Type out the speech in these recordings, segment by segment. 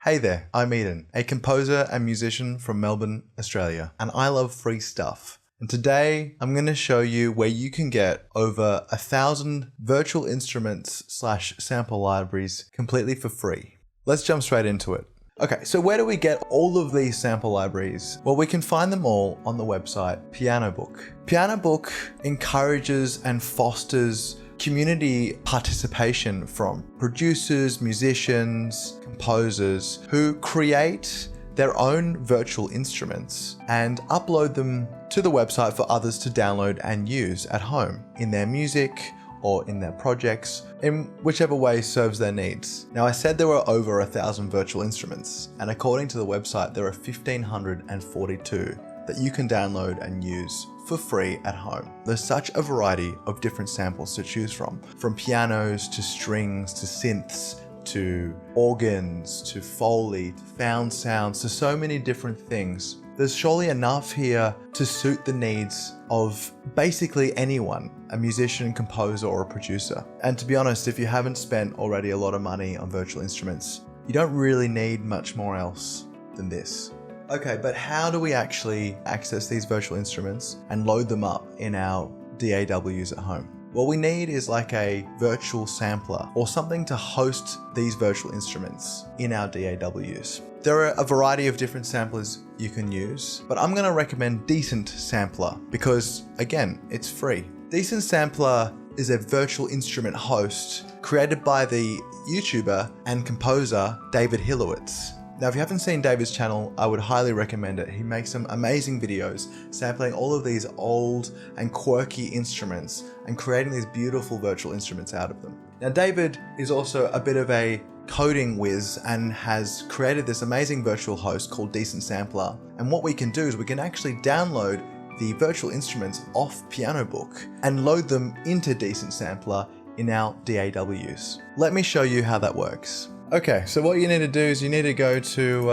Hey there, I'm Eden, a composer and musician from Melbourne, Australia, and I love free stuff. And today I'm going to show you where you can get over 1,000 virtual instruments / sample libraries completely for free. Let's jump straight into it. Okay, so where do we get all of these sample libraries? Well, we can find them all on the website Pianobook. Pianobook encourages and fosters community participation from producers, musicians, composers who create their own virtual instruments and upload them to the website for others to download and use at home in their music or in their projects, in whichever way serves their needs. Now, I said there were over 1,000 virtual instruments, and according to the website, there are 1,542 that you can download and use for free at home. There's such a variety of different samples to choose from pianos to strings to synths to organs to Foley to found sounds to so many different things. There's surely enough here to suit the needs of basically anyone, a musician, composer, or a producer. And to be honest, if you haven't spent already a lot of money on virtual instruments, you don't really need much more else than this. Okay, but how do we actually access these virtual instruments and load them up in our DAWs at home? What we need is like a virtual sampler or something to host these virtual instruments in our DAWs. There are a variety of different samplers you can use, but I'm going to recommend Decent Sampler because, again, it's free. Decent Sampler is a virtual instrument host created by the YouTuber and composer David Hillowitz. Now, if you haven't seen David's channel, I would highly recommend it. He makes some amazing videos sampling all of these old and quirky instruments and creating these beautiful virtual instruments out of them. Now, David is also a bit of a coding whiz and has created this amazing virtual host called Decent Sampler. And what we can do is we can actually download the virtual instruments off Pianobook and load them into Decent Sampler in our DAWs. Let me show you how that works. Okay, so what you need to do is you need to go to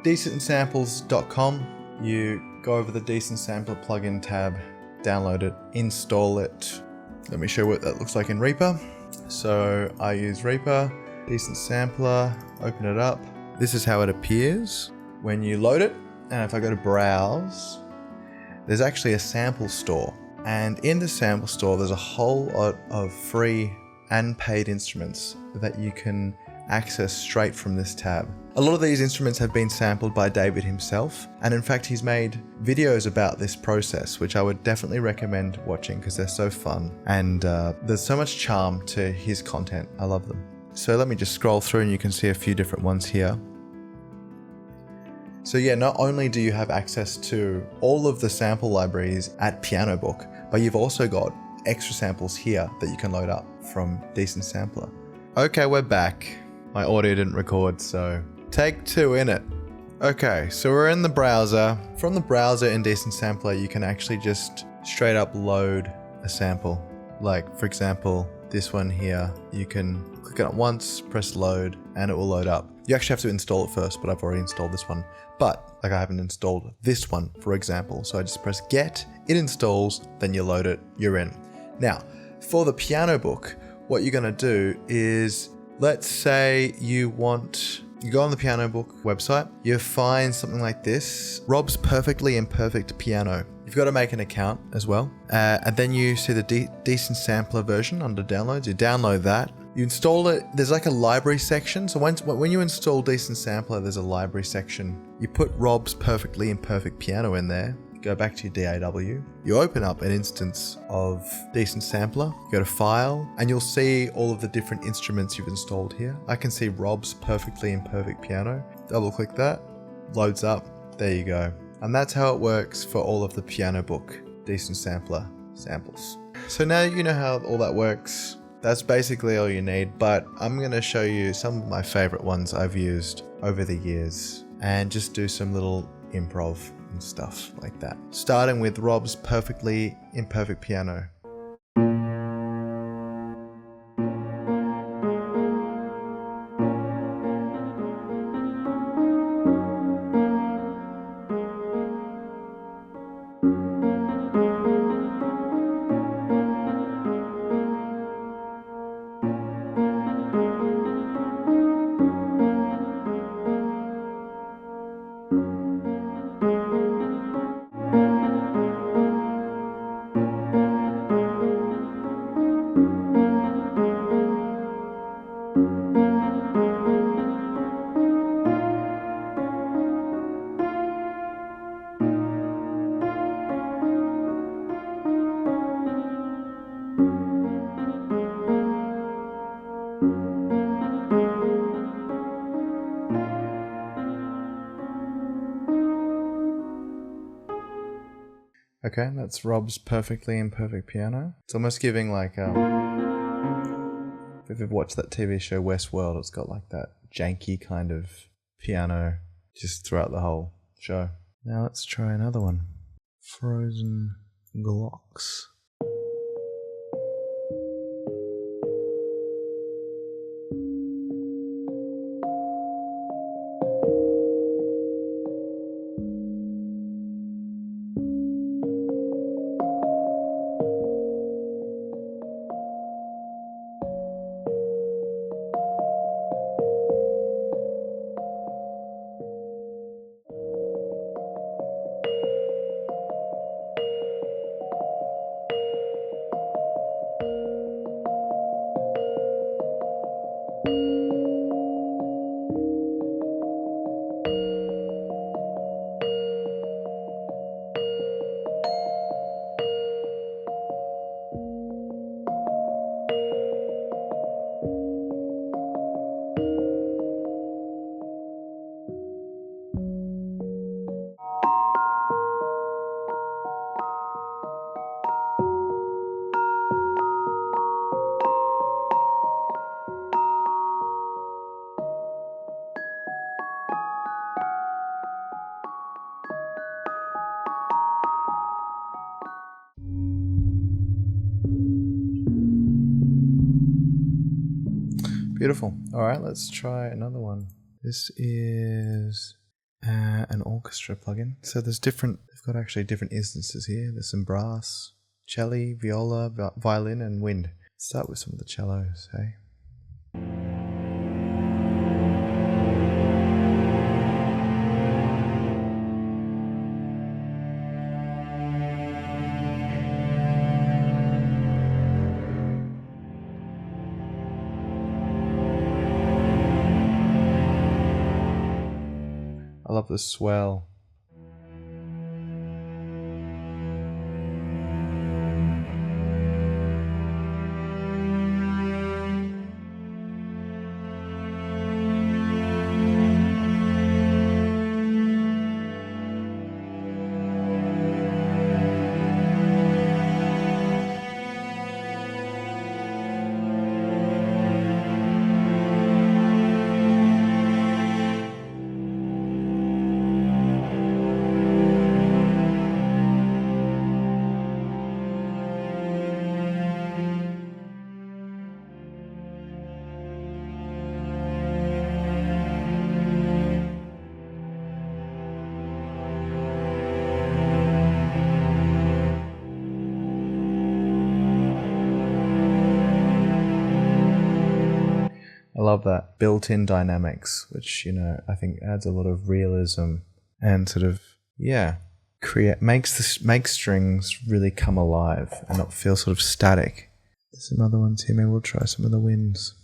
decentsamples.com. You go over the Decent Sampler plugin tab, download it, install it. Let me show you what that looks like in Reaper. So I use Reaper, Decent Sampler, open it up. This is how it appears when you load it. And if I go to Browse, there's actually a sample store. And in the sample store, there's a whole lot of free and paid instruments that you can access straight from this tab. A lot of these instruments have been sampled by David himself, and in fact he's made videos about this process, which I would definitely recommend watching because they're so fun and there's so much charm to his content. I love them. So let me just scroll through and you can see a few different ones here. So yeah, not only do you have access to all of the sample libraries at Pianobook, but you've also got extra samples here that you can load up from Decent Sampler. Okay, we're back. My audio didn't record, so take two in it. Okay, so we're in the browser. From the browser in Decent Sampler, you can actually just straight up load a sample. Like, for example, this one here. You can click on it once, press load, and it will load up. You actually have to install it first, but I've already installed this one. But, like, I haven't installed this one, for example. So I just press get, it installs, then you load it, you're in. Now, for the Pianobook, what you're gonna do is, let's say you go on the Pianobook website, you find something like this, Rob's Perfectly Imperfect Piano. You've got to make an account as well. And then you see the Decent Sampler version under downloads. You download that. You install it. There's like a library section. So when you install Decent Sampler, there's a library section. You put Rob's Perfectly Imperfect Piano in there. Go back to your DAW, you open up an instance of Decent Sampler, go to File, and you'll see all of the different instruments you've installed here. I can see Rob's Perfectly Imperfect Piano. Double click that, loads up, there you go. And that's how it works for all of the Pianobook Decent Sampler samples. So now you know how all that works. That's basically all you need, but I'm going to show you some of my favorite ones I've used over the years and just do some little improv and stuff like that. Starting with Rob's Perfectly Imperfect Piano. Okay, that's Rob's perfectly imperfect piano. It's almost giving like if you've watched that TV show Westworld, it's got like that janky kind of piano just throughout the whole show. Now let's try another one. Frozen Glocks. Beautiful. All right, let's try another one. This is an orchestra plugin. So they've got actually different instances here. There's some brass, celli, viola, violin, and wind. Let's start with some of the cellos, hey? I love the swell. I love that built-in dynamics, which, I think adds a lot of realism and sort of, makes strings really come alive and not feel sort of static. There's some other ones here. Maybe we'll try some of the winds.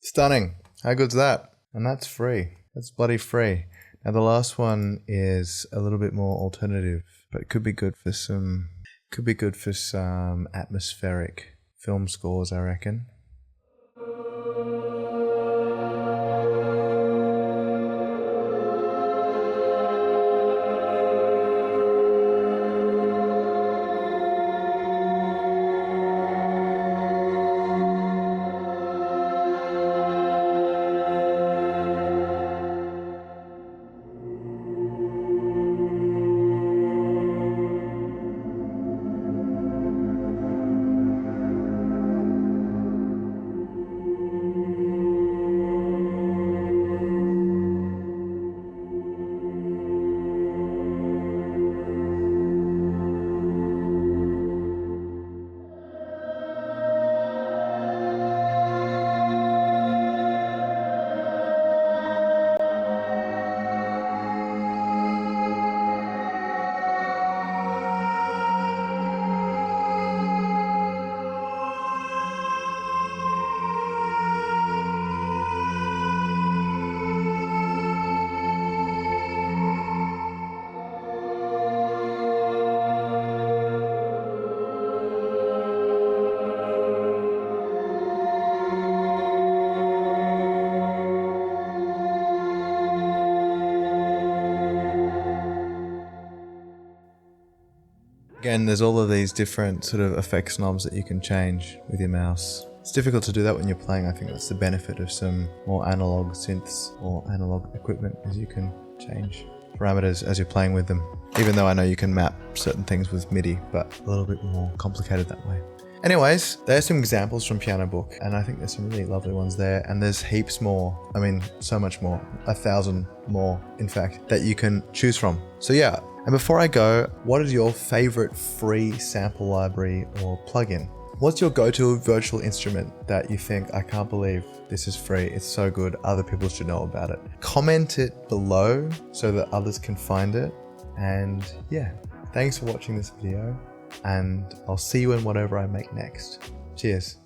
Stunning. How good's that? And that's free. That's bloody free. Now the last one is a little bit more alternative, but it could be good for some atmospheric film scores, I reckon. Again, there's all of these different sort of effects knobs that you can change with your mouse. It's difficult to do that when you're playing. I think that's the benefit of some more analog synths or analog equipment, is you can change parameters as you're playing with them. Even though I know you can map certain things with MIDI, but a little bit more complicated that way. Anyways, there's some examples from Pianobook, and I think there's some really lovely ones there, and there's heaps more. I mean, so much more, 1,000 more, in fact, that you can choose from. So yeah, and before I go, what is your favorite free sample library or plugin? What's your go-to virtual instrument that you think, I can't believe this is free, it's so good, other people should know about it? Comment it below so that others can find it. And yeah, thanks for watching this video, and I'll see you in whatever I make next. Cheers.